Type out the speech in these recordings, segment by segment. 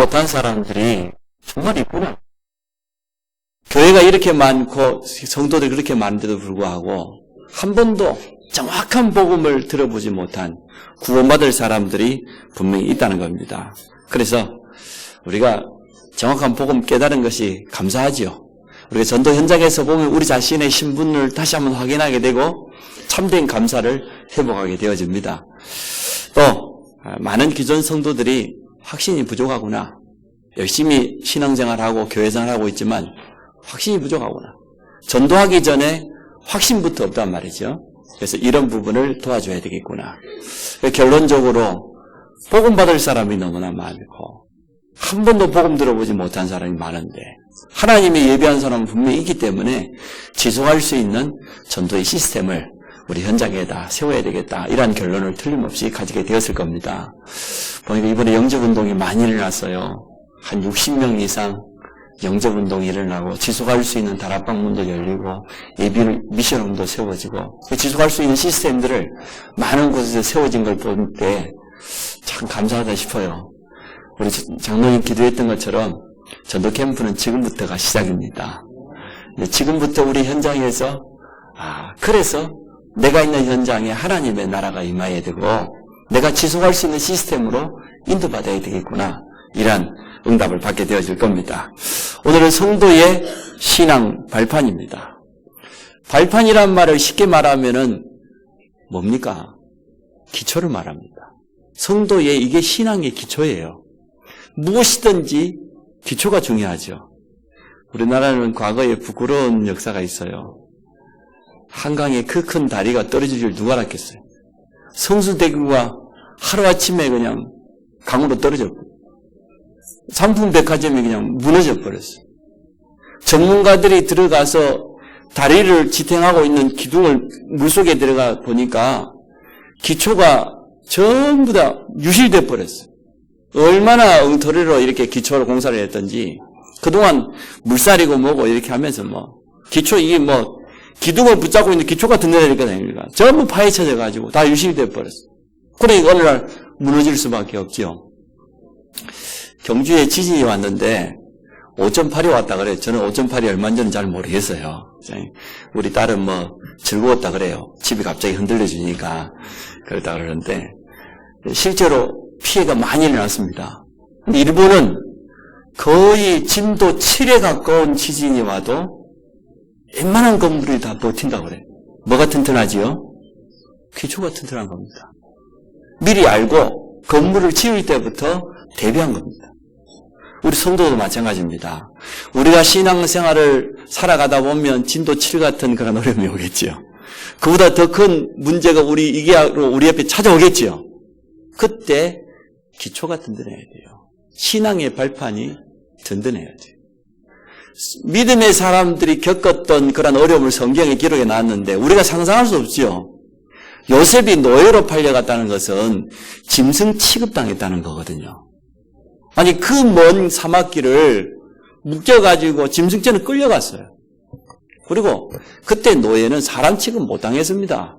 못한 사람들이 정말 있구나. 교회가 이렇게 많고 성도들이 그렇게 많은데도 불구하고 한 번도 정확한 복음을 들어보지 못한 구원받을 사람들이 분명히 있다는 겁니다. 그래서 우리가 정확한 복음 깨달은 것이 감사하지요. 우리가 전도 현장에서 보면 우리 자신의 신분을 다시 한번 확인하게 되고 참된 감사를 회복하게 되어집니다. 또 많은 기존 성도들이 확신이 부족하구나. 열심히 신앙생활하고 교회생활하고 있지만 확신이 부족하구나. 전도하기 전에 확신부터 없단 말이죠. 그래서 이런 부분을 도와줘야 되겠구나. 결론적으로 복음 받을 사람이 너무나 많고 한 번도 복음 들어보지 못한 사람이 많은데 하나님이 예비한 사람은 분명히 있기 때문에 지속할 수 있는 전도의 시스템을 우리 현장에다 세워야 되겠다. 이런 결론을 틀림없이 가지게 되었을 겁니다. 보니까 이번에 영접운동이 많이 일어났어요. 한 60명 이상 영접운동이 일어나고 지속할 수 있는 다락방문도 열리고 예비 미션홈도 세워지고 지속할 수 있는 시스템들을 많은 곳에서 세워진 걸 볼 때 참 감사하다 싶어요. 우리 장로님 기도했던 것처럼 전도 캠프는 지금부터가 시작입니다. 지금부터 우리 현장에서 그래서 내가 있는 현장에 하나님의 나라가 임해야 되고 내가 지속할 수 있는 시스템으로 인도받아야 되겠구나. 이런 응답을 받게 되어질 겁니다. 오늘은 성도의 신앙 발판입니다. 발판이란 말을 쉽게 말하면은 뭡니까? 기초를 말합니다. 성도의 이게 신앙의 기초예요. 무엇이든지 기초가 중요하죠. 우리나라는 과거에 부끄러운 역사가 있어요. 한강에 그 큰 다리가 떨어질 줄 누가 알았겠어요. 성수대교가 하루아침에 그냥 강으로 떨어졌고 상품백화점이 그냥 무너져 버렸어요. 전문가들이 들어가서 다리를 지탱하고 있는 기둥을 물속에 들어가 보니까 기초가 전부 다 유실돼 버렸어요. 얼마나 엉터리로 이렇게 기초로 공사를 했던지 그동안 물살이고 뭐고 이렇게 하면서 기초 이게 기둥을 붙잡고 있는 기초가 든든하니까 아닙니까? 전부 파헤쳐져 가지고 다 유실돼 버렸어요. 그러니까 어느 날 무너질 수밖에 없죠. 경주에 지진이 왔는데 5.8이 왔다 그래요. 저는 5.8이 얼마인지는 잘 모르겠어요. 우리 딸은 즐거웠다 그래요. 집이 갑자기 흔들려 주니까 그렇다 그러는데 실제로 피해가 많이 일어났습니다. 근데 일본은 거의 진도 7에 가까운 지진이 와도 웬만한 건물이 다 버틴다고 그래요. 뭐가 튼튼하지요? 기초가 튼튼한 겁니다. 미리 알고 건물을 지을 때부터 대비한 겁니다. 우리 성도도 마찬가지입니다. 우리가 신앙생활을 살아가다 보면 진도 7 같은 그런 어려움이 오겠지요. 그보다 더 큰 문제가 우리 옆에 찾아오겠지요. 그때 기초가 든든해야 돼요. 신앙의 발판이 든든해야 돼요. 믿음의 사람들이 겪었던 그런 어려움을 성경에 기록해 놨는데 우리가 상상할 수 없죠. 요셉이 노예로 팔려갔다는 것은 짐승 취급당했다는 거거든요. 아니 그 먼 사막길을 묶여가지고 짐승처럼 끌려갔어요. 그리고 그때 노예는 사람 취급 못 당했습니다.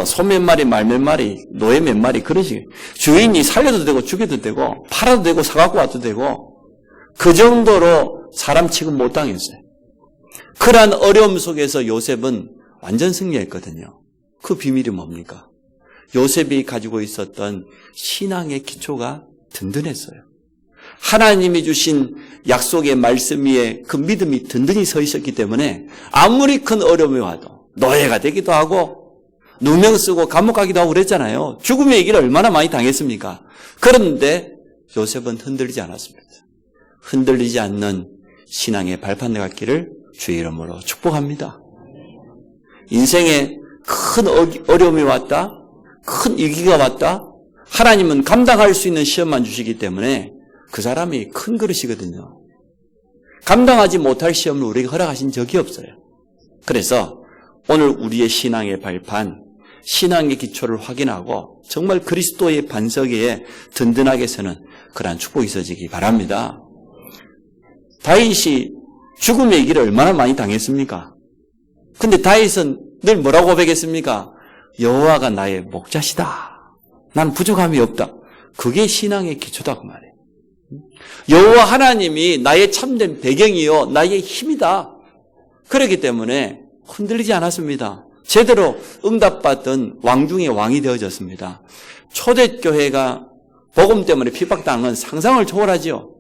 소 몇 마리, 말 몇 마리, 노예 몇 마리 그런 식이에요. 주인이 살려도 되고 죽여도 되고 팔아도 되고 사갖고 와도 되고 그 정도로 사람 취급 못 당했어요. 그러한 어려움 속에서 요셉은 완전 승리했거든요. 그 비밀이 뭡니까? 요셉이 가지고 있었던 신앙의 기초가 든든했어요. 하나님이 주신 약속의 말씀 위에 그 믿음이 든든히 서 있었기 때문에 아무리 큰 어려움이 와도 노예가 되기도 하고 누명 쓰고 감옥 가기도 하고 그랬잖아요. 죽음의 얘기를 얼마나 많이 당했습니까? 그런데 요셉은 흔들리지 않았습니다. 흔들리지 않는 신앙의 발판 갖기를 주의 이름으로 축복합니다. 인생에 큰 어려움이 왔다, 큰 위기가 왔다, 하나님은 감당할 수 있는 시험만 주시기 때문에 그 사람이 큰 그릇이거든요. 감당하지 못할 시험을 우리에게 허락하신 적이 없어요. 그래서 오늘 우리의 신앙의 발판, 신앙의 기초를 확인하고 정말 그리스도의 반석 위에 든든하게 서는 그러한 축복이 있어지기 바랍니다. 다윗이 죽음의 길을 얼마나 많이 당했습니까? 근데 다윗은 늘 뭐라고 고백했습니까? 여호와가 나의 목자시다. 난 부족함이 없다. 그게 신앙의 기초다 그 말이에요. 여호와 하나님이 나의 참된 배경이요 나의 힘이다. 그렇기 때문에 흔들리지 않았습니다. 제대로 응답받던 왕 중에 왕이 되어졌습니다. 초대교회가 복음 때문에 핍박당한 건 상상을 초월하지요.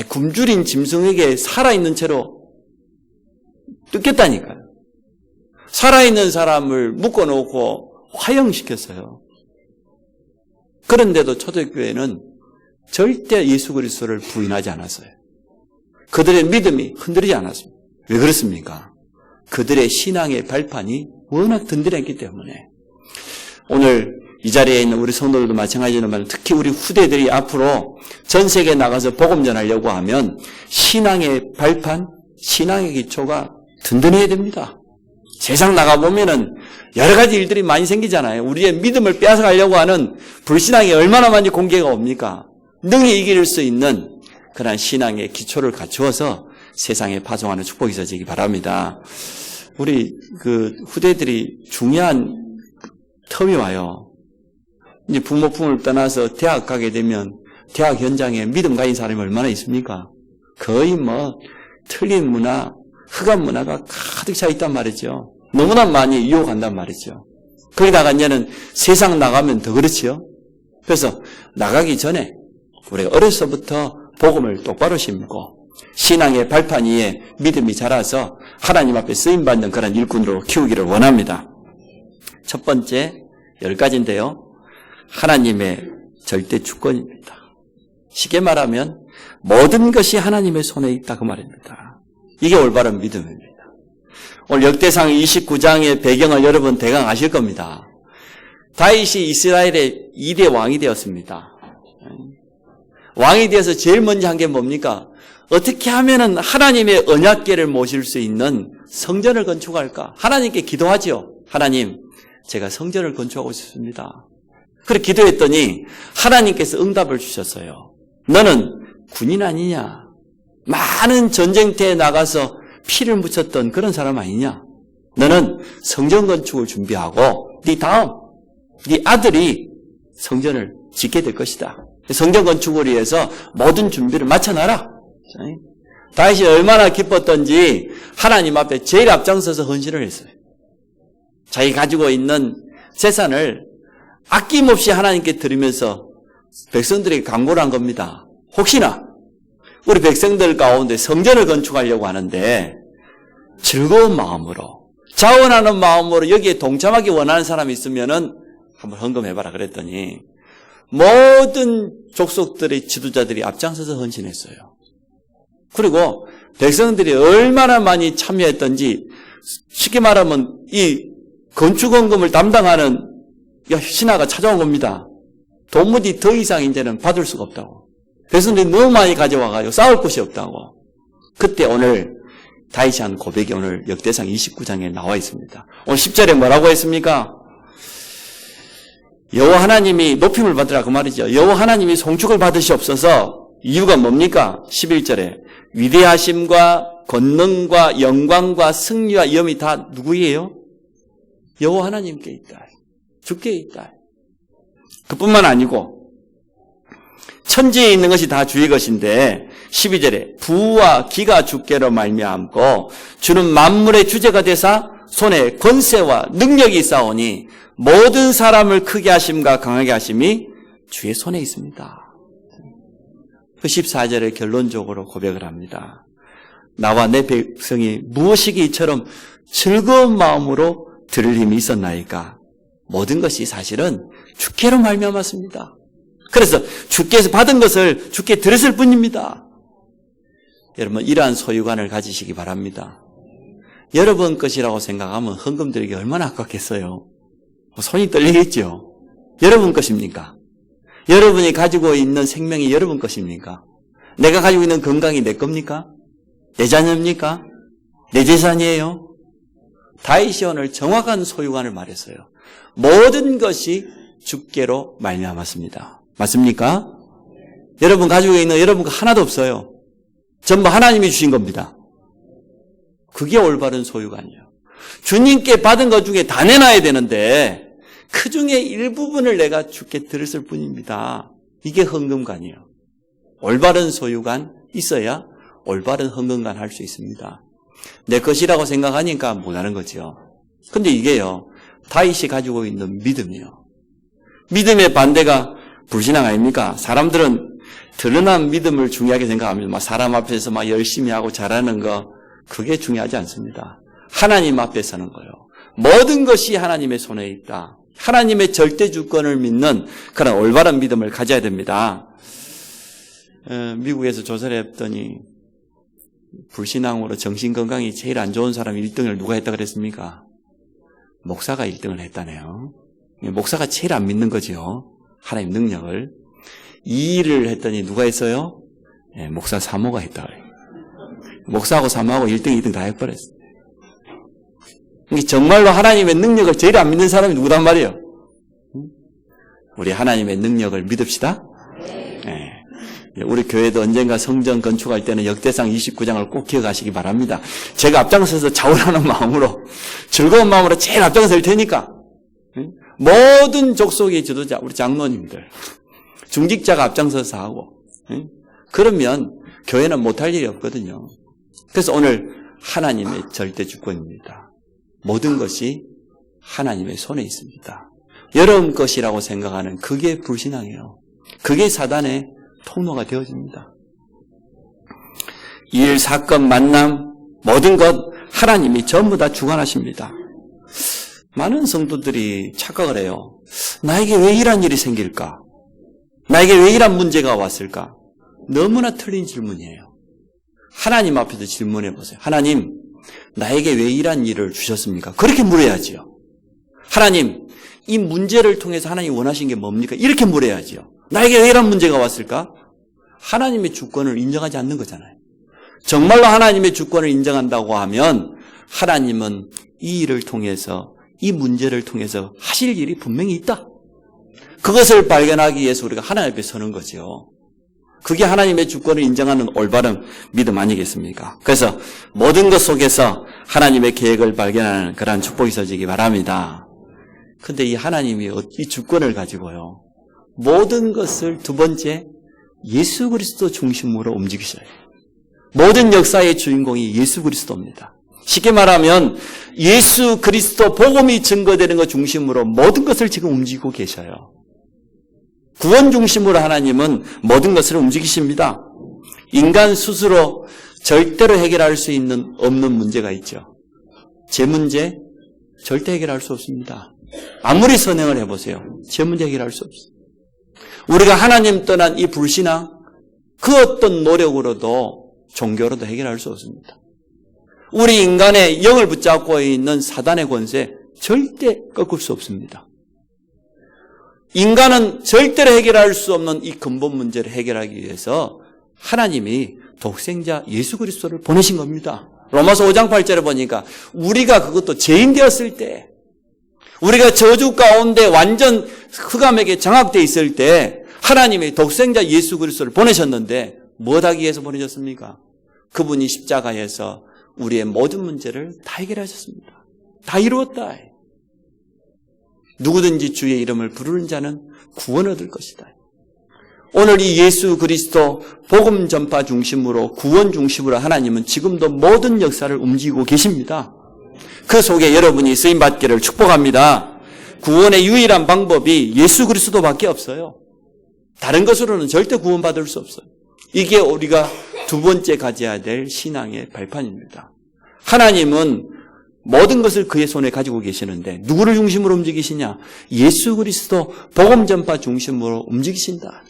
굶주린 짐승에게 살아있는 채로 뜯겼다니까요. 살아있는 사람을 묶어놓고 화형시켰어요. 그런데도 초대교회는 절대 예수 그리스도를 부인하지 않았어요. 그들의 믿음이 흔들리지 않았습니다. 왜 그렇습니까? 그들의 신앙의 발판이 워낙 든든했기 때문에. 오늘 이 자리에 있는 우리 성도들도 마찬가지지만 특히 우리 후대들이 앞으로 전 세계에 나가서 복음 전하려고 하면 신앙의 발판, 신앙의 기초가 든든해야 됩니다. 세상 나가보면은 여러 가지 일들이 많이 생기잖아요. 우리의 믿음을 빼앗아가려고 하는 불신앙이 얼마나 많이 공개가 옵니까? 능히 이길 수 있는 그런 신앙의 기초를 갖추어서 세상에 파송하는 축복이 있어지기 바랍니다. 우리 후대들이 중요한 텀이 와요. 이제 부모 품을 떠나서 대학 가게 되면 대학 현장에 믿음 가진 사람이 얼마나 있습니까? 거의 틀린 문화, 흑암 문화가 가득 차 있단 말이죠. 너무나 많이 유혹한단 말이죠. 거기다가 이제는 세상 나가면 더 그렇지요. 그래서 나가기 전에 우리가 어려서부터 복음을 똑바로 심고 신앙의 발판 위에 믿음이 자라서 하나님 앞에 쓰임받는 그런 일꾼으로 키우기를 원합니다. 첫 번째 10가지인데요. 하나님의 절대 주권입니다. 쉽게 말하면 모든 것이 하나님의 손에 있다 그 말입니다. 이게 올바른 믿음입니다. 오늘 역대상 29장의 배경을 여러분 대강 아실 겁니다. 다윗이 이스라엘의 2대 왕이 되었습니다. 왕이 되어서 제일 먼저 한 게 뭡니까? 어떻게 하면은 하나님의 언약궤를 모실 수 있는 성전을 건축할까? 하나님께 기도하지요. 하나님, 제가 성전을 건축하고 싶습니다. 그렇게 기도했더니 하나님께서 응답을 주셨어요. 너는 군인 아니냐? 많은 전쟁터에 나가서 피를 묻혔던 그런 사람 아니냐? 너는 성전 건축을 준비하고 네 다음, 네 아들이 성전을 짓게 될 것이다. 성전 건축을 위해서 모든 준비를 마쳐놔라. 다윗이 얼마나 기뻤던지 하나님 앞에 제일 앞장서서 헌신을 했어요. 자기 가지고 있는 재산을 아낌없이 하나님께 드리면서 백성들에게 강구를 한 겁니다. 혹시나 우리 백성들 가운데 성전을 건축하려고 하는데 즐거운 마음으로 자원하는 마음으로 여기에 동참하기 원하는 사람이 있으면은 한번 헌금해봐라 그랬더니 모든 족속들의 지도자들이 앞장서서 헌신했어요. 그리고 백성들이 얼마나 많이 참여했던지 쉽게 말하면 이 건축헌금을 담당하는 신하가 찾아온 겁니다. 도무지 더 이상 이제는 받을 수가 없다고. 백성들이 너무 많이 가져와가지고 싸울 곳이 없다고. 그때 오늘 다윗이 한 고백이 오늘 역대상 29장에 나와 있습니다. 오늘 10절에 뭐라고 했습니까? 여호와 하나님이 높임을 받으라 그 말이죠. 여호와 하나님이 송축을 받으시옵소서. 이유가 뭡니까? 11절에 위대하심과 권능과 영광과 승리와 위엄이 다 누구예요? 여호와 하나님께 있다. 주께 있다. 그뿐만 아니고 천지에 있는 것이 다 주의 것인데 12절에 부와 기가 주께로 말미암고 주는 만물의 주제가 되사 손에 권세와 능력이 있사오니 모든 사람을 크게 하심과 강하게 하심이 주의 손에 있습니다. 그 14절에 결론적으로 고백을 합니다. 나와 내 백성이 무엇이기 이처럼 즐거운 마음으로 들을 힘이 있었나이까. 모든 것이 사실은 주께로 말미암았습니다. 그래서 주께서 받은 것을 주께 드렸을 뿐입니다. 여러분 이러한 소유관을 가지시기 바랍니다. 여러분 것이라고 생각하면 헌금 드리기 얼마나 아깝겠어요. 손이 떨리겠죠. 여러분 것입니까? 여러분이 가지고 있는 생명이 여러분 것입니까? 내가 가지고 있는 건강이 내 겁니까? 내 자녀입니까? 내 재산이에요? 다윗이 오늘 정확한 소유관을 말했어요. 모든 것이 주께로 말미암았습니다. 맞습니까? 여러분 가지고 있는 여러분 거 하나도 없어요. 전부 하나님이 주신 겁니다. 그게 올바른 소유관이에요. 주님께 받은 것 중에 다 내놔야 되는데 그 중에 일부분을 내가 주께 드렸을 뿐입니다. 이게 헌금관이에요. 올바른 소유관 있어야 올바른 헌금관 할 수 있습니다. 내 것이라고 생각하니까 못하는 거죠. 근데 이게요, 다윗이 가지고 있는 믿음이에요. 믿음의 반대가 불신앙 아닙니까? 사람들은 드러난 믿음을 중요하게 생각합니다. 막 사람 앞에서 막 열심히 하고 잘하는 거, 그게 중요하지 않습니다. 하나님 앞에 서는 거예요. 모든 것이 하나님의 손에 있다. 하나님의 절대 주권을 믿는 그런 올바른 믿음을 가져야 됩니다. 미국에서 조사를 했더니 불신앙으로 정신건강이 제일 안 좋은 사람 1등을 누가 했다 그랬습니까? 목사가 1등을 했다네요. 목사가 제일 안 믿는 거죠. 하나님 능력을. 2위를 했더니 누가 했어요? 목사 사모가 했다 그래요. 목사하고 사모하고 1등, 2등 다 해버렸어요. 정말로 하나님의 능력을 제일 안 믿는 사람이 누구단 말이에요? 우리 하나님의 능력을 믿읍시다. 네. 우리 교회도 언젠가 성전 건축할 때는 역대상 29장을 꼭 기억하시기 바랍니다. 제가 앞장서서 자원하는 마음으로, 즐거운 마음으로 제일 앞장설 테니까 모든 족속의 지도자, 우리 장로님들, 중직자가 앞장서서 하고, 그러면 교회는 못할 일이 없거든요. 그래서 오늘 하나님의 절대 주권입니다. 모든 것이 하나님의 손에 있습니다. 여러분 것이라고 생각하는 그게 불신앙이에요. 그게 사단의 통로가 되어집니다. 일, 사건, 만남, 모든 것 하나님이 전부 다 주관하십니다. 많은 성도들이 착각을 해요. 나에게 왜 이런 일이 생길까? 나에게 왜 이런 문제가 왔을까? 너무나 틀린 질문이에요. 하나님 앞에서 질문해 보세요. 하나님, 나에게 왜 이런 일을 주셨습니까? 그렇게 물어야지요. 하나님, 이 문제를 통해서 하나님이 원하신 게 뭡니까? 이렇게 물어야지요. 나에게 왜 이런 문제가 왔을까? 하나님의 주권을 인정하지 않는 거잖아요. 정말로 하나님의 주권을 인정한다고 하면 하나님은 이 일을 통해서, 이 문제를 통해서 하실 일이 분명히 있다. 그것을 발견하기 위해서 우리가 하나님 앞에 서는 거죠. 그게 하나님의 주권을 인정하는 올바른 믿음 아니겠습니까? 그래서 모든 것 속에서 하나님의 계획을 발견하는 그러한 축복이 있어지기 바랍니다. 근데 이 하나님이 이 주권을 가지고요, 모든 것을 두 번째 예수 그리스도 중심으로 움직이셔요. 모든 역사의 주인공이 예수 그리스도입니다. 쉽게 말하면 예수 그리스도 복음이 증거되는 것 중심으로 모든 것을 지금 움직이고 계셔요. 구원 중심으로 하나님은 모든 것을 움직이십니다. 인간 스스로 절대로 해결할 수 없는 문제가 있죠. 제 문제 절대 해결할 수 없습니다. 아무리 선행을 해보세요. 제 문제 해결할 수 없어요. 우리가 하나님 떠난 이 불신앙, 그 어떤 노력으로도 종교로도 해결할 수 없습니다. 우리 인간의 영을 붙잡고 있는 사단의 권세 절대 꺾을 수 없습니다. 인간은 절대로 해결할 수 없는 이 근본 문제를 해결하기 위해서 하나님이 독생자 예수 그리스도를 보내신 겁니다. 로마서 5장 8절에 보니까 우리가 그것도 죄인 되었을 때, 우리가 저주 가운데 완전 흑암에게 장악되어 있을 때 하나님이 독생자 예수 그리스도를 보내셨는데 무엇하기 위해서 보내셨습니까? 그분이 십자가에서 우리의 모든 문제를 다 해결하셨습니다. 다 이루었다. 누구든지 주의 이름을 부르는 자는 구원 얻을 것이다. 오늘 이 예수 그리스도 복음 전파 중심으로, 구원 중심으로 하나님은 지금도 모든 역사를 움직이고 계십니다. 그 속에 여러분이 쓰임받기를 축복합니다. 구원의 유일한 방법이 예수 그리스도밖에 없어요. 다른 것으로는 절대 구원받을 수 없어요. 이게 우리가 두 번째 가져야 될 신앙의 발판입니다. 하나님은 모든 것을 그의 손에 가지고 계시는데 누구를 중심으로 움직이시냐? 예수 그리스도 복음 전파 중심으로 움직이신다.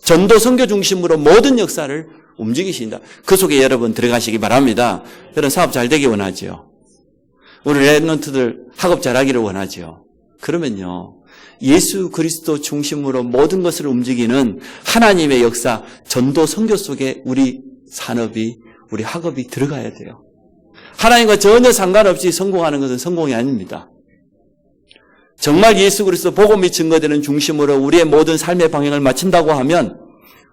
전도 선교 중심으로 모든 역사를 움직이신다. 그 속에 여러분 들어가시기 바랍니다. 여러분 사업 잘 되기 원하죠. 우리 랩런트들 학업 잘하기를 원하죠. 그러면요, 예수 그리스도 중심으로 모든 것을 움직이는 하나님의 역사, 전도 선교 속에 우리 산업이, 우리 학업이 들어가야 돼요. 하나님과 전혀 상관없이 성공하는 것은 성공이 아닙니다. 정말 예수 그리스도 복음이 증거되는 중심으로 우리의 모든 삶의 방향을 맞춘다고 하면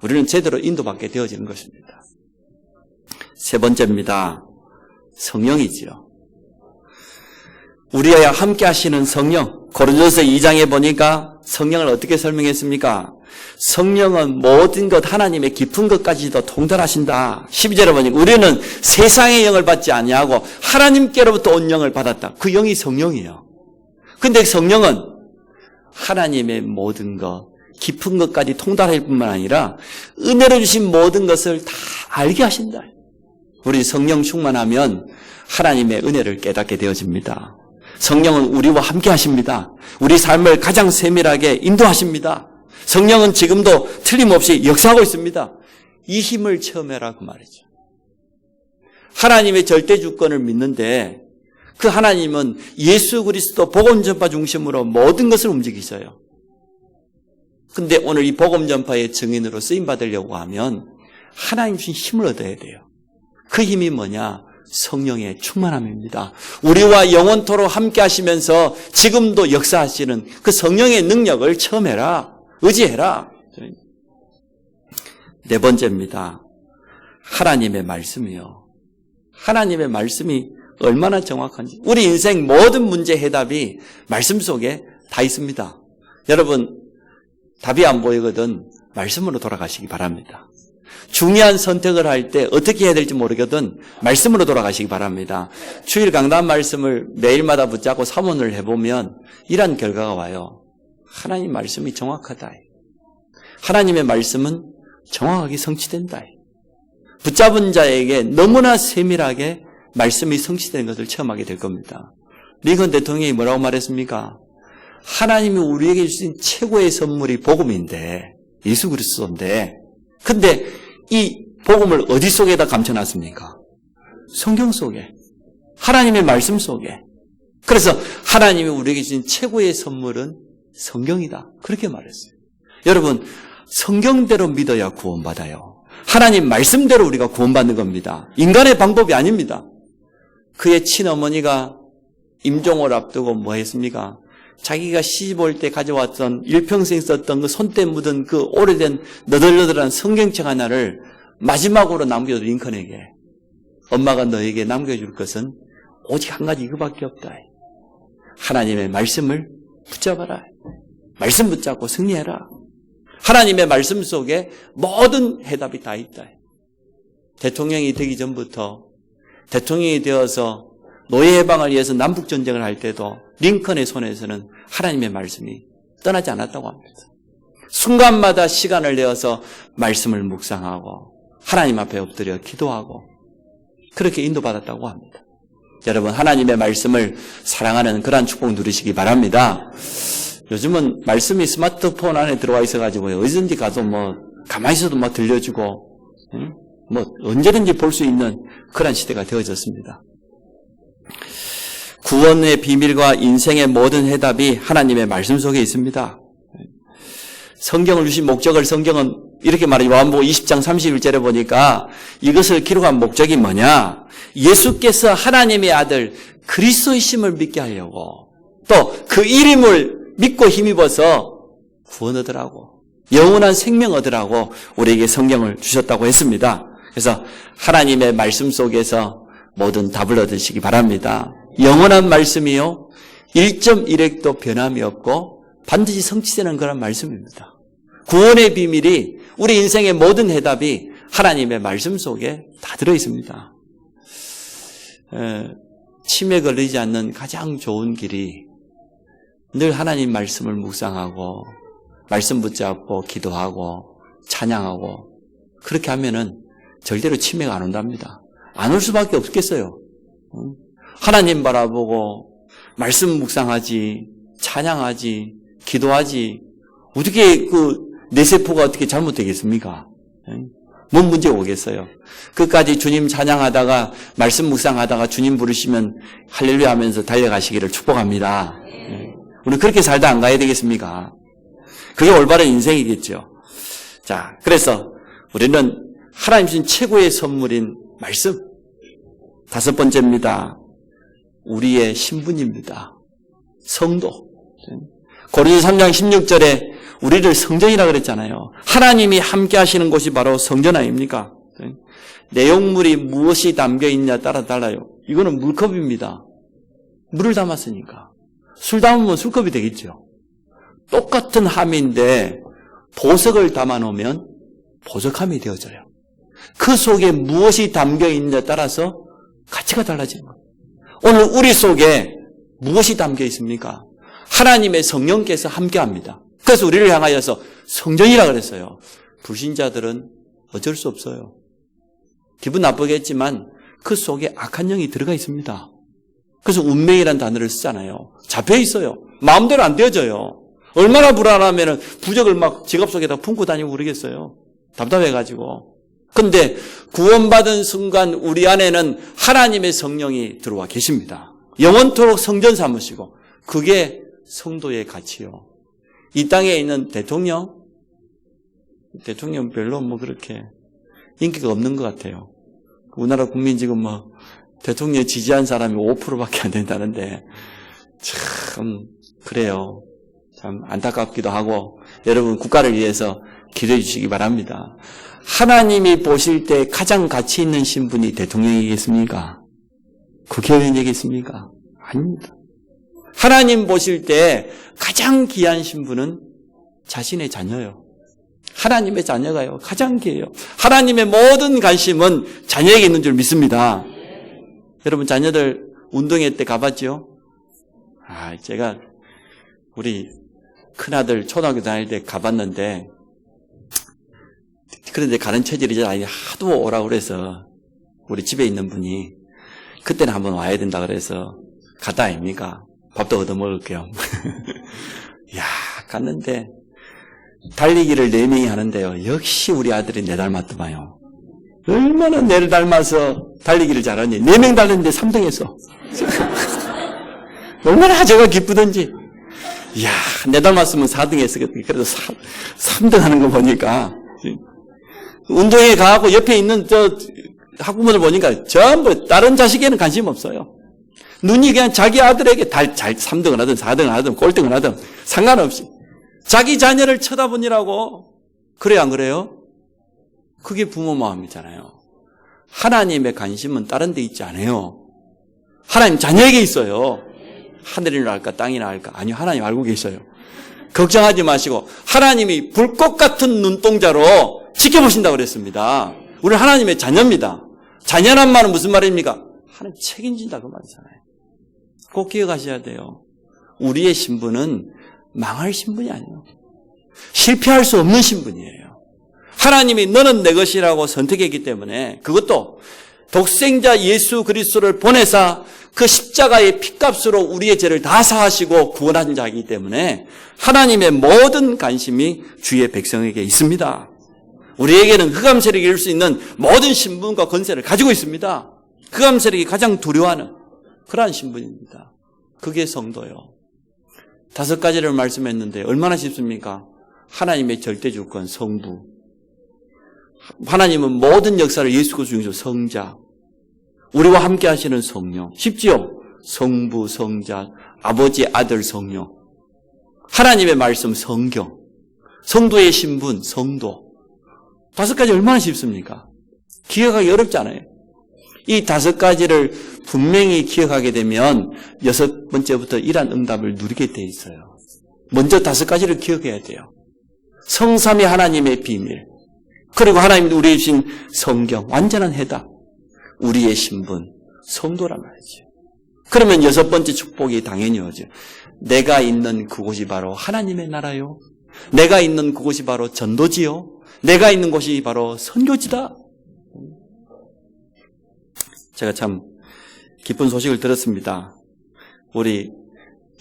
우리는 제대로 인도받게 되어지는 것입니다. 세 번째입니다. 성령이지요. 우리와 함께 하시는 성령. 고린도서 2장에 보니까 성령을 어떻게 설명했습니까? 성령은 모든 것 하나님의 깊은 것까지도 통달하신다. 12절에 보니까 우리는 세상의 영을 받지 아니하고 하나님께로부터 온 영을 받았다. 그 영이 성령이에요. 근데 성령은 하나님의 모든 것, 깊은 것까지 통달할 뿐만 아니라 은혜로 주신 모든 것을 다 알게 하신다. 우리 성령 충만하면 하나님의 은혜를 깨닫게 되어집니다. 성령은 우리와 함께 하십니다. 우리 삶을 가장 세밀하게 인도하십니다. 성령은 지금도 틀림없이 역사하고 있습니다. 이 힘을 체험해라 그 말이죠. 하나님의 절대 주권을 믿는데 그 하나님은 예수 그리스도 복음 전파 중심으로 모든 것을 움직이셔요. 근데 오늘 이 복음 전파의 증인으로 쓰임 받으려고 하면 하나님 주신 힘을 얻어야 돼요. 그 힘이 뭐냐? 성령의 충만함입니다. 우리와 영원토록 함께 하시면서 지금도 역사하시는 그 성령의 능력을 체험해라. 의지해라. 네 번째입니다. 하나님의 말씀이요. 하나님의 말씀이 얼마나 정확한지. 우리 인생 모든 문제 해답이 말씀 속에 다 있습니다. 여러분, 답이 안 보이거든 말씀으로 돌아가시기 바랍니다. 중요한 선택을 할 때 어떻게 해야 될지 모르거든 말씀으로 돌아가시기 바랍니다. 주일 강단 말씀을 매일마다 붙잡고 사문을 해보면 이런 결과가 와요. 하나님 말씀이 정확하다. 하나님의 말씀은 정확하게 성취된다. 붙잡은 자에게 너무나 세밀하게 말씀이 성취되는 것을 체험하게 될 겁니다. 링컨 대통령이 뭐라고 말했습니까? 하나님이 우리에게 주신 최고의 선물이 복음인데, 예수 그리스도인데, 근데 이 복음을 어디 속에다 감춰놨습니까? 성경 속에. 하나님의 말씀 속에. 그래서 하나님이 우리에게 주신 최고의 선물은 성경이다. 그렇게 말했어요. 여러분, 성경대로 믿어야 구원받아요. 하나님 말씀대로 우리가 구원받는 겁니다. 인간의 방법이 아닙니다. 그의 친어머니가 임종을 앞두고 뭐 했습니까? 자기가 시집 올 때 가져왔던 일평생 썼던 그 손때 묻은 그 오래된 너덜너덜한 성경책 하나를 마지막으로 남겨준 링컨에게 엄마가 너에게 남겨줄 것은 오직 한 가지 이거밖에 없다. 하나님의 말씀을 붙잡아라. 말씀 붙잡고 승리해라. 하나님의 말씀 속에 모든 해답이 다 있다. 대통령이 되기 전부터 대통령이 되어서 노예 해방을 위해서 남북전쟁을 할 때도 링컨의 손에서는 하나님의 말씀이 떠나지 않았다고 합니다. 순간마다 시간을 내어서 말씀을 묵상하고 하나님 앞에 엎드려 기도하고 그렇게 인도받았다고 합니다. 여러분, 하나님의 말씀을 사랑하는 그러한 축복 누리시기 바랍니다. 요즘은 말씀이 스마트폰 안에 들어와 있어가지고 어디든지 가도 뭐 가만히 있어도 막 들려주고 뭐 언제든지 볼 수 있는 그런 시대가 되어졌습니다. 구원의 비밀과 인생의 모든 해답이 하나님의 말씀 속에 있습니다. 성경을 주신 목적을 성경은 이렇게 말하죠. 요한복음 20장 31절에 보니까 이것을 기록한 목적이 뭐냐? 예수께서 하나님의 아들 그리스도이심을 믿게 하려고 또 그 이름을 믿고 힘입어서 구원 얻으라고 영원한 생명 얻으라고 우리에게 성경을 주셨다고 했습니다. 그래서 하나님의 말씀 속에서 모든 답을 얻으시기 바랍니다. 영원한 말씀이요 1.1핵도 변함이 없고 반드시 성취되는 그런 말씀입니다. 구원의 비밀이 우리 인생의 모든 해답이 하나님의 말씀 속에 다 들어있습니다. 치매 걸리지 않는 가장 좋은 길이 늘 하나님 말씀을 묵상하고 말씀 붙잡고 기도하고 찬양하고 그렇게 하면은 절대로 치매가 안 온답니다. 안 올 수밖에 없겠어요. 하나님 바라보고 말씀 묵상하지 찬양하지 기도하지 어떻게 그 뇌세포가 어떻게 잘못되겠습니까? 뭔 문제가 오겠어요? 끝까지 주님 찬양하다가 말씀 묵상하다가 주님 부르시면 할렐루야 하면서 달려가시기를 축복합니다. 우리 그렇게 살다 안 가야 되겠습니까? 그게 올바른 인생이겠죠. 자, 그래서 우리는 하나님 주신 최고의 선물인 말씀. 다섯 번째입니다. 우리의 신분입니다. 성도. 고린도 3장 16절에 우리를 성전이라 그랬잖아요. 하나님이 함께 하시는 곳이 바로 성전 아닙니까? 내용물이 무엇이 담겨 있냐 따라 달라요. 이거는 물컵입니다. 물을 담았으니까. 술 담으면 술컵이 되겠죠. 똑같은 함인데 보석을 담아놓으면 보석함이 되어져요. 그 속에 무엇이 담겨 있느냐에 따라서 가치가 달라지는 거예요. 오늘 우리 속에 무엇이 담겨 있습니까? 하나님의 성령께서 함께합니다. 그래서 우리를 향하여서 성전이라 그랬어요. 불신자들은 어쩔 수 없어요. 기분 나쁘겠지만 그 속에 악한 영이 들어가 있습니다. 그래서 운명이라는 단어를 쓰잖아요. 잡혀 있어요. 마음대로 안 되어져요. 얼마나 불안하면 부적을 막 지갑 속에다 품고 다니고 그러겠어요. 답답해가지고. 근데 구원받은 순간 우리 안에는 하나님의 성령이 들어와 계십니다. 영원토록 성전 삼으시고 그게 성도의 가치요. 이 땅에 있는 대통령 별로 뭐 그렇게 인기가 없는 것 같아요. 우리나라 국민 지금 뭐 대통령 지지한 사람이 5%밖에 안 된다는데 참 그래요. 참 안타깝기도 하고 여러분 국가를 위해서 기도해 주시기 바랍니다. 하나님이 보실 때 가장 가치 있는 신분이 대통령이겠습니까? 국회의원이겠습니까? 아닙니다. 하나님 보실 때 가장 귀한 신분은 자신의 자녀요. 하나님의 자녀가요. 가장 귀해요. 하나님의 모든 관심은 자녀에게 있는 줄 믿습니다. 여러분 자녀들 운동회 때 가봤죠? 제가 우리 큰아들 초등학교 다닐 때 가봤는데 그런데 가는 체질이 이제 아니 하도 오라고 그래서 우리 집에 있는 분이 그때는 한번 와야 된다 그래서 갔다 아닙니까? 밥도 얻어 먹을게요. 야 갔는데 달리기를 4명이 하는데요. 역시 우리 아들이 내 닮았더만요. 얼마나 내를 닮아서 달리기를 잘하니 4명 달렸는데 3등 했어. 얼마나 제가 기쁘던지. 이야 내 닮았으면 4등 했었거든요. 그래도 3등 하는 거 보니까 운동회 가고 옆에 있는 저 학부모들 보니까 전부 다른 자식에는 관심 없어요. 눈이 그냥 자기 아들에게 3등을 하든 4등을 하든 꼴등을 하든 상관없이 자기 자녀를 쳐다보니라고. 그래요 안 그래요? 그게 부모 마음이잖아요. 하나님의 관심은 다른 데 있지 않아요. 하나님 자녀에게 있어요. 하늘이나 할까 땅이나 할까? 아니요, 하나님 알고 계셔요. 걱정하지 마시고 하나님이 불꽃 같은 눈동자로 지켜보신다고 그랬습니다. 우리 하나님의 자녀입니다. 자녀란 말은 무슨 말입니까? 하나님 책임진다 그 말이잖아요. 꼭 기억하셔야 돼요. 우리의 신분은 망할 신분이 아니에요. 실패할 수 없는 신분이에요. 하나님이 너는 내 것이라고 선택했기 때문에 그것도 독생자 예수 그리스도를 보내사 그 십자가의 피값으로 우리의 죄를 다 사하시고 구원한 자이기 때문에 하나님의 모든 관심이 주의 백성에게 있습니다. 우리에게는 흑암 세력이 이룰 수 있는 모든 신분과 권세를 가지고 있습니다. 흑암 세력이 가장 두려워하는 그러한 신분입니다. 그게 성도요. 5가지를 말씀했는데 얼마나 쉽습니까? 하나님의 절대주권 성부, 하나님은 모든 역사를 예수 그리스도 중에서 성자, 우리와 함께 하시는 성령. 쉽지요? 성부, 성자, 아버지, 아들, 성령. 하나님의 말씀, 성경. 성도의 신분, 성도. 5가지 얼마나 쉽습니까? 기억하기 어렵잖아요. 이 5가지를 분명히 기억하게 되면 6번째부터 이러한 응답을 누리게 돼 있어요. 먼저 5가지를 기억해야 돼요. 성삼위 하나님의 비밀. 그리고 하나님이 우리에게 주신 성경, 완전한 해답. 우리의 신분, 성도란 말이죠. 그러면 6번째 축복이 당연히 오죠. 내가 있는 그곳이 바로 하나님의 나라요. 내가 있는 그곳이 바로 전도지요. 내가 있는 곳이 바로 선교지다. 제가 참 기쁜 소식을 들었습니다. 우리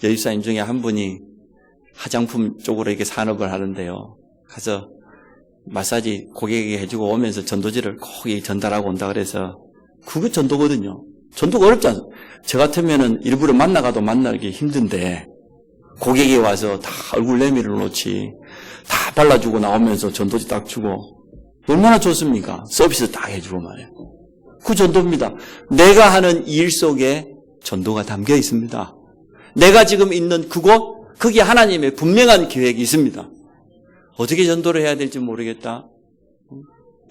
여집사님 중에 한 분이 화장품 쪽으로 이렇게 산업을 하는데요. 가서 마사지 고객에게 해주고 오면서 전도지를 꼭 전달하고 온다 그래서 그게 전도거든요. 전도가 어렵지 않아요. 저 같으면은 일부러 만나가도 만나기 힘든데 고객이 와서 다 얼굴 내밀어 놓지 다 발라주고 나오면서 전도지 딱 주고 얼마나 좋습니까? 서비스 딱 해주고 말이에요. 그 전도입니다. 내가 하는 일 속에 전도가 담겨 있습니다. 내가 지금 있는 그곳, 거기에 하나님의 분명한 계획이 있습니다. 어떻게 전도를 해야 될지 모르겠다.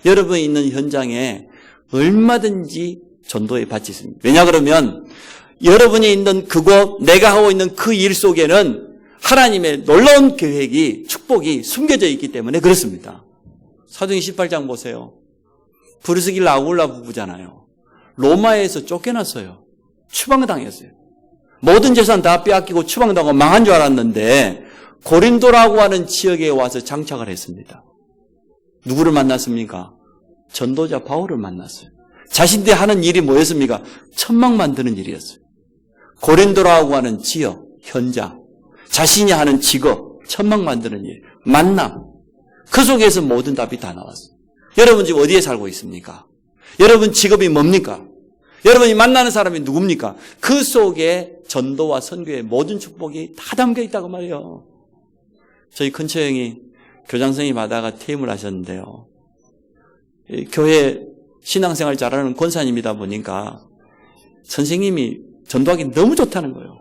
여러분이 있는 현장에 얼마든지 전도의 밭이 있습니다. 왜냐 그러면 여러분이 있는 그곳, 내가 하고 있는 그 일 속에는 하나님의 놀라운 계획이, 축복이 숨겨져 있기 때문에 그렇습니다. 사도행전 18장 보세요. 브리스길라 아굴라 부부잖아요. 로마에서 쫓겨났어요. 추방당했어요. 모든 재산 다 빼앗기고 추방당하고 망한 줄 알았는데 고린도라고 하는 지역에 와서 장착을 했습니다. 누구를 만났습니까? 전도자 바울을 만났어요. 자신들이 하는 일이 뭐였습니까? 천막 만드는 일이었어요. 고린도라고 하는 지역, 현장, 자신이 하는 직업, 천막 만드는 일, 만남. 그 속에서 모든 답이 다 나왔어요. 여러분 지금 어디에 살고 있습니까? 여러분 직업이 뭡니까? 여러분이 만나는 사람이 누굽니까? 그 속에 전도와 선교의 모든 축복이 다 담겨 있다고 말이에요. 저희 큰처 형이 교장 선생님 하다가 퇴임을 하셨는데요. 교회 신앙생활 잘하는 권사님이다 보니까 선생님이 전도하기 너무 좋다는 거예요.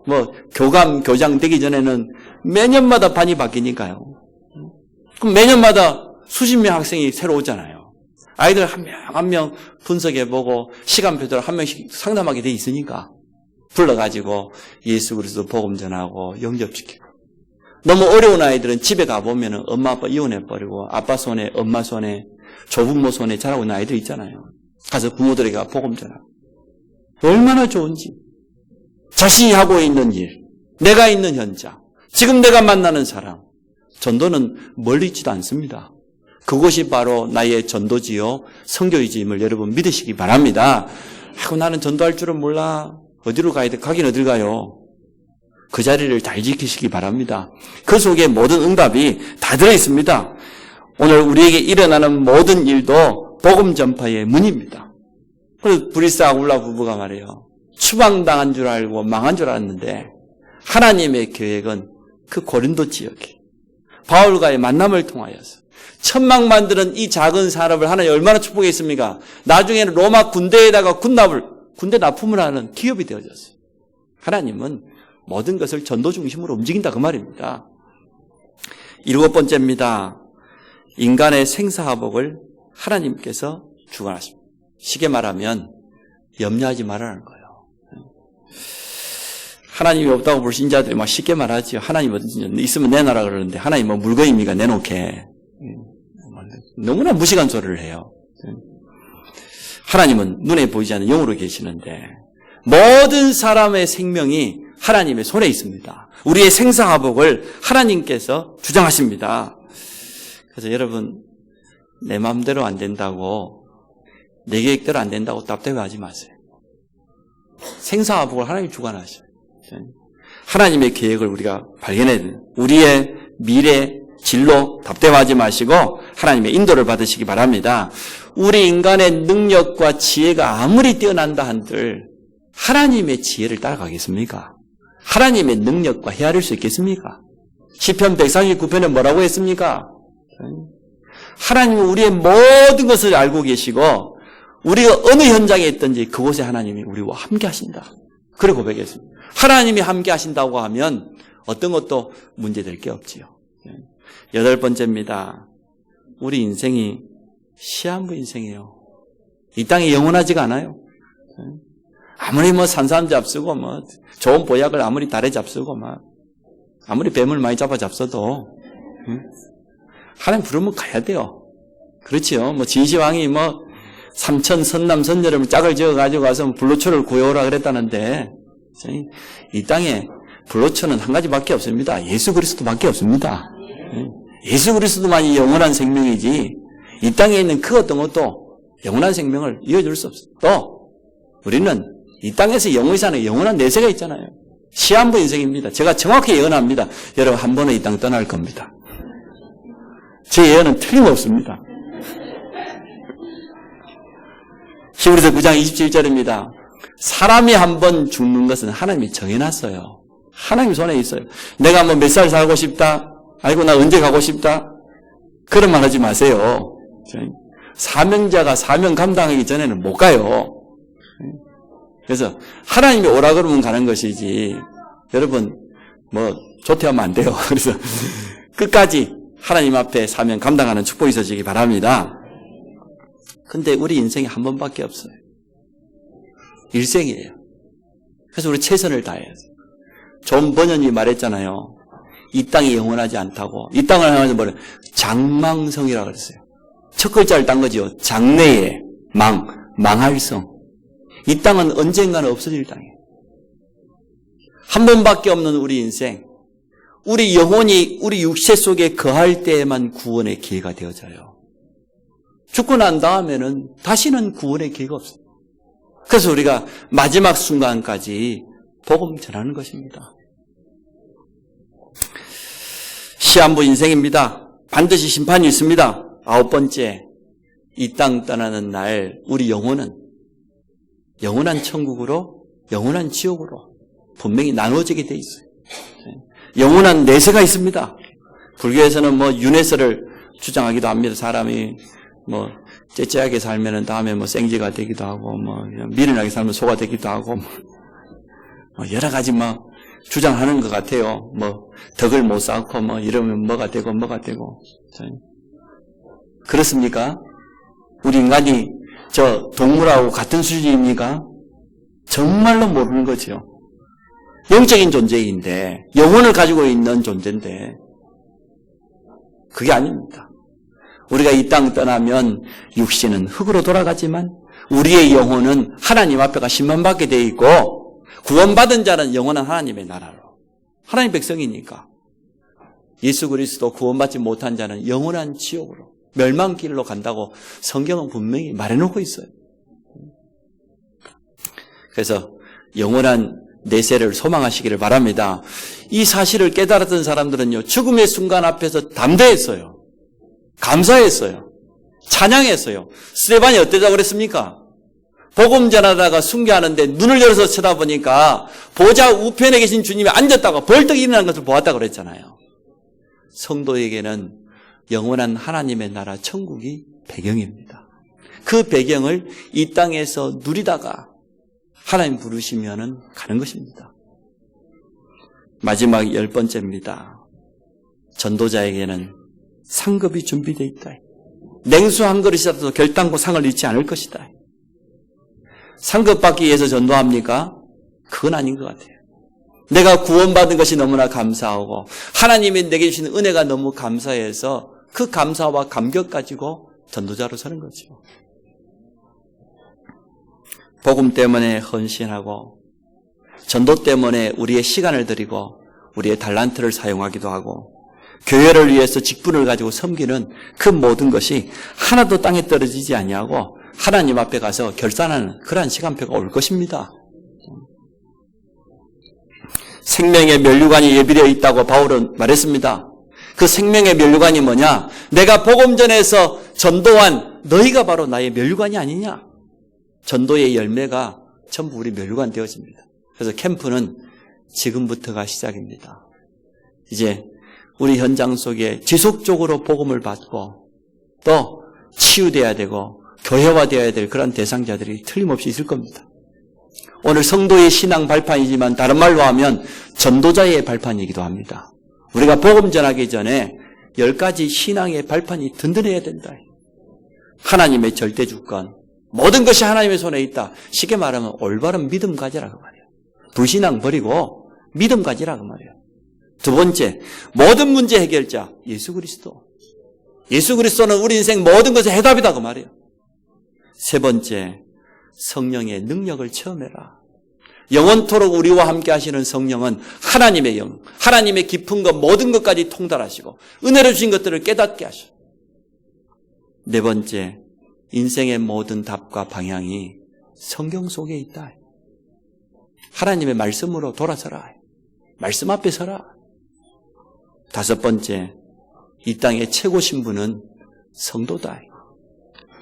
뭐 교감, 교장 되기 전에는 매년마다 반이 바뀌니까요. 그럼 매년마다 수십 명 학생이 새로 오잖아요. 아이들 한 명 한 명 분석해보고 시간표대로 한 명씩 상담하게 돼 있으니까 불러가지고 예수 그리스도 복음 전하고 영접시키고. 너무 어려운 아이들은 집에 가보면 엄마 아빠 이혼해버리고 아빠 손에 엄마 손에 조부모 손에 자라고 있는 아이들 있잖아요. 가서 부모들에게 복음 전하고. 얼마나 좋은지. 자신이 하고 있는 일, 내가 있는 현장, 지금 내가 만나는 사람. 전도는 멀리 있지도 않습니다. 그곳이 바로 나의 전도지요, 선교지임을 여러분 믿으시기 바랍니다. 아이고 나는 전도할 줄은 몰라. 어디로 가야 돼? 가긴 어딜 가요? 그 자리를 잘 지키시기 바랍니다. 그 속에 모든 응답이 다 들어있습니다. 오늘 우리에게 일어나는 모든 일도 복음 전파의 문입니다. 그래서 브리스 아굴라 부부가 말해요. 추방당한 줄 알고 망한 줄 알았는데 하나님의 계획은 그 고린도 지역에 바울과의 만남을 통하여서 천막 만드는 이 작은 산업을 하나님 얼마나 축복했습니까? 나중에는 로마 군대에다가 군대 납품을 하는 기업이 되어졌어요. 하나님은 모든 것을 전도 중심으로 움직인다 그 말입니다. 7번째입니다. 인간의 생사화복을 하나님께서 주관하십니다. 쉽게 말하면 염려하지 말라는 거예요. 하나님이 없다고 불신자들이 막 쉽게 말하지요. 하나님 있으면 내놔라 그러는데 하나님 뭐 물건입니까? 내놓게. 너무나 무식한 소리를 해요. 하나님은 눈에 보이지 않는 영으로 계시는데 모든 사람의 생명이 하나님의 손에 있습니다. 우리의 생사화복을 하나님께서 주장하십니다. 그래서 여러분 내 마음대로 안 된다고 내 계획대로 안 된다고 답답해하지 마세요. 생사화복을 하나님이 주관하셔요. 하나님의 계획을 우리가 발견해야 돼요. 우리의 미래, 진로 답답하지 마시고 하나님의 인도를 받으시기 바랍니다. 우리 인간의 능력과 지혜가 아무리 뛰어난다 한들 하나님의 지혜를 따라가겠습니까? 하나님의 능력과 헤아릴 수 있겠습니까? 시편 139편에 뭐라고 했습니까? 하나님은 우리의 모든 것을 알고 계시고 우리가 어느 현장에 있든지 그곳에 하나님이 우리와 함께 하신다. 그래 고백했습니다. 하나님이 함께 하신다고 하면 어떤 것도 문제될 게 없지요. 8번째입니다. 우리 인생이 시한부 인생이에요. 이 땅에 영원하지가 않아요. 아무리 뭐 산삼 잡수고 뭐 좋은 보약을 아무리 달에 잡수고 막 아무리 뱀을 많이 잡아도 하나님 부르면 가야 돼요. 그렇지요. 뭐 진시황이 뭐 삼천 선남 선녀를 짝을 지어 가지고 가서 불로초를 구해오라 그랬다는데 이 땅에 불로초는 한 가지밖에 없습니다. 예수 그리스도밖에 없습니다. 예수 그리스도만이 영원한 생명이지 이 땅에 있는 그 어떤 것도 영원한 생명을 이어줄 수 없어요. 또 우리는 이 땅에서 영원히 사는 영원한 내세가 있잖아요. 시한부 인생입니다. 제가 정확히 예언합니다. 여러분 한 번은 이 땅 떠날 겁니다. 제 예언은 틀림없습니다. 히브리서 9장 27절입니다. 사람이 한 번 죽는 것은 하나님이 정해놨어요. 하나님 손에 있어요. 내가 뭐 몇 살 살고 싶다? 아이고 나 언제 가고 싶다? 그런 말 하지 마세요. 사명자가 사명 감당하기 전에는 못 가요. 그래서 하나님이 오라 그러면 가는 것이지 여러분 뭐 조퇴하면 안 돼요. 그래서 끝까지 하나님 앞에 사명 감당하는 축복이 있어지기 바랍니다. 근데 우리 인생이 한 번밖에 없어요. 일생이에요. 그래서 우리 최선을 다해야 돼요. 존 버년이 말했잖아요. 이 땅이 영원하지 않다고. 이 땅을 향해서 뭐래? 장망성이라고 그랬어요. 첫 글자를 딴 거죠. 장래의 망할 성. 이 땅은 언젠가는 없어질 땅이에요. 한 번밖에 없는 우리 인생, 우리 영혼이 우리 육체 속에 거할 때에만 구원의 기회가 되어져요. 죽고 난 다음에는 다시는 구원의 기회가 없어요. 그래서 우리가 마지막 순간까지 복음 전하는 것입니다. 시한부 인생입니다. 반드시 심판이 있습니다. 9번째, 이 땅 떠나는 날 우리 영혼은 영원한 천국으로 영원한 지옥으로 분명히 나누어지게 돼 있어요. 영원한 내세가 있습니다. 불교에서는 윤회설을 주장하기도 합니다. 사람이 째째하게 살면은 다음에 생쥐가 되기도 하고 미련하게 살면 소가 되기도 하고 여러 가지 주장하는 것 같아요. 덕을 못 쌓고 이러면 뭐가 되고 그렇습니까? 우리 인간이 저 동물하고 같은 수준입니까? 정말로 모르는 거죠. 영적인 존재인데 영혼을 가지고 있는 존재인데 그게 아닙니다. 우리가 이 땅 떠나면 육신은 흙으로 돌아가지만 우리의 영혼은 하나님 앞에가 심판받게 되어 있고 구원받은 자는 영원한 하나님의 나라로 하나님 백성이니까 예수 그리스도 구원받지 못한 자는 영원한 지옥으로 멸망길로 간다고 성경은 분명히 말해놓고 있어요. 그래서 영원한 내세를 소망하시기를 바랍니다. 이 사실을 깨달았던 사람들은요, 죽음의 순간 앞에서 담대했어요. 감사했어요. 찬양했어요. 스데반이 어땠다고 그랬습니까? 복음 전하다가 순교하는데 눈을 열어서 쳐다보니까 보좌 우편에 계신 주님이 앉았다가 벌떡 일어나는 것을 보았다고 그랬잖아요. 성도에게는 영원한 하나님의 나라 천국이 배경입니다. 그 배경을 이 땅에서 누리다가 하나님 부르시면은 가는 것입니다. 마지막 10번째입니다. 전도자에게는 상급이 준비되어 있다. 냉수 한 그릇이라도 결단코 상을 잃지 않을 것이다. 상급 받기 위해서 전도합니까? 그건 아닌 것 같아요. 내가 구원받은 것이 너무나 감사하고 하나님이 내게 주신 은혜가 너무 감사해서 그 감사와 감격 가지고 전도자로 서는 거죠. 복음 때문에 헌신하고 전도 때문에 우리의 시간을 드리고 우리의 달란트를 사용하기도 하고 교회를 위해서 직분을 가지고 섬기는 그 모든 것이 하나도 땅에 떨어지지 아니하고 하나님 앞에 가서 결산하는 그러한 시간표가 올 것입니다. 생명의 면류관이 예비되어 있다고 바울은 말했습니다. 그 생명의 면류관이 뭐냐? 내가 복음 전에서 전도한 너희가 바로 나의 면류관이 아니냐? 전도의 열매가 전부 우리 면류관 되어집니다. 그래서 캠프는 지금부터가 시작입니다. 이제 우리 현장 속에 지속적으로 복음을 받고 또 치유돼야 되고 교회화되어야 될 그런 대상자들이 틀림없이 있을 겁니다. 오늘 성도의 신앙 발판이지만 다른 말로 하면 전도자의 발판이기도 합니다. 우리가 복음 전하기 전에 10가지 신앙의 발판이 든든해야 된다. 하나님의 절대 주권, 모든 것이 하나님의 손에 있다. 쉽게 말하면 올바른 믿음 가지라고 말이에요. 불신앙 버리고 믿음 가지라고 말이에요. 두 번째, 모든 문제 해결자 예수 그리스도. 예수 그리스도는 우리 인생 모든 것의 해답이다 그 말이에요. 세 번째, 성령의 능력을 체험해라. 영원토록 우리와 함께 하시는 성령은 하나님의 영, 하나님의 깊은 것 모든 것까지 통달하시고 은혜를 주신 것들을 깨닫게 하셔. 네 번째, 인생의 모든 답과 방향이 성경 속에 있다. 하나님의 말씀으로 돌아서라. 말씀 앞에 서라. 다섯 번째, 이 땅의 최고 신부는 성도다.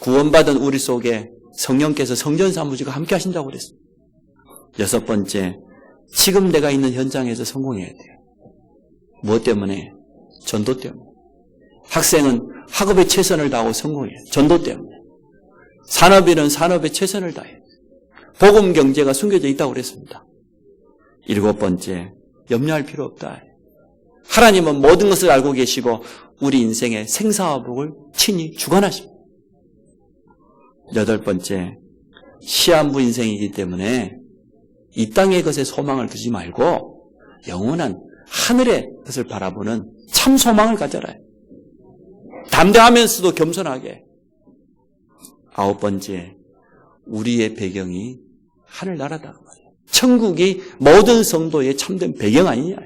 구원받은 우리 속에 성령께서 성전사무지가 함께 하신다고 그랬습니다. 여섯 번째, 지금 내가 있는 현장에서 성공해야 돼요. 무엇 때문에? 전도 때문에. 학생은 학업에 최선을 다하고 성공해요. 전도 때문에. 산업인은 산업에 최선을 다해요. 복음 경제가 숨겨져 있다고 그랬습니다. 일곱 번째, 염려할 필요 없다. 하나님은 모든 것을 알고 계시고 우리 인생의 생사화복을 친히 주관하십니다. 여덟 번째, 시한부 인생이기 때문에 이 땅의 것에 소망을 두지 말고 영원한 하늘의 것을 바라보는 참 소망을 가져라. 담대하면서도 겸손하게. 9번째, 우리의 배경이 하늘나라다. 천국이 모든 성도의 참된 배경 아니냐.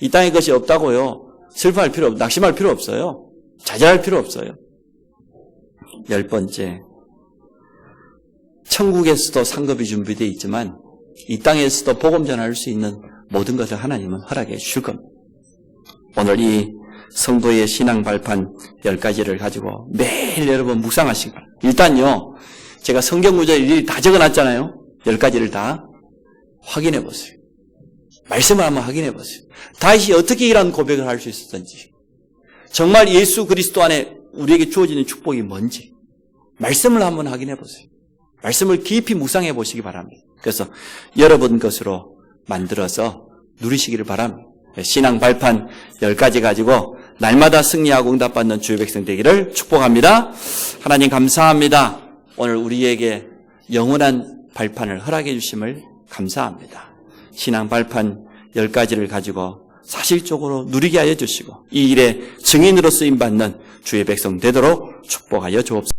이 땅의 것이 없다고요. 슬퍼할 필요 없고 낙심할 필요 없어요. 좌절할 필요 없어요. 10번째, 천국에서도 상급이 준비되어 있지만 이 땅에서도 복음 전할 수 있는 모든 것을 하나님은 허락해 주실 겁니다. 오늘 이 성도의 신앙 발판 10가지를 가지고 매일 여러분 묵상하시기 바랍니다. 일단요, 제가 성경 구절 일일이 다 적어놨잖아요. 10가지를 다 확인해 보세요. 말씀을 한번 확인해 보세요. 다윗이 어떻게 이런 고백을 할 수 있었던지, 정말 예수 그리스도 안에 우리에게 주어지는 축복이 뭔지 말씀을 한번 확인해 보세요. 말씀을 깊이 묵상해 보시기 바랍니다. 그래서 여러분 것으로 만들어서 누리시기를 바랍니다. 신앙 발판 10가지 가지고 날마다 승리하고 응답받는 주의 백성 되기를 축복합니다. 하나님 감사합니다. 오늘 우리에게 영원한 발판을 허락해 주심을 감사합니다. 신앙 발판 10가지를 가지고 사실적으로 누리게 하여 주시고 이 일에 증인으로 쓰임받는 주의 백성 되도록 축복하여 주옵소서.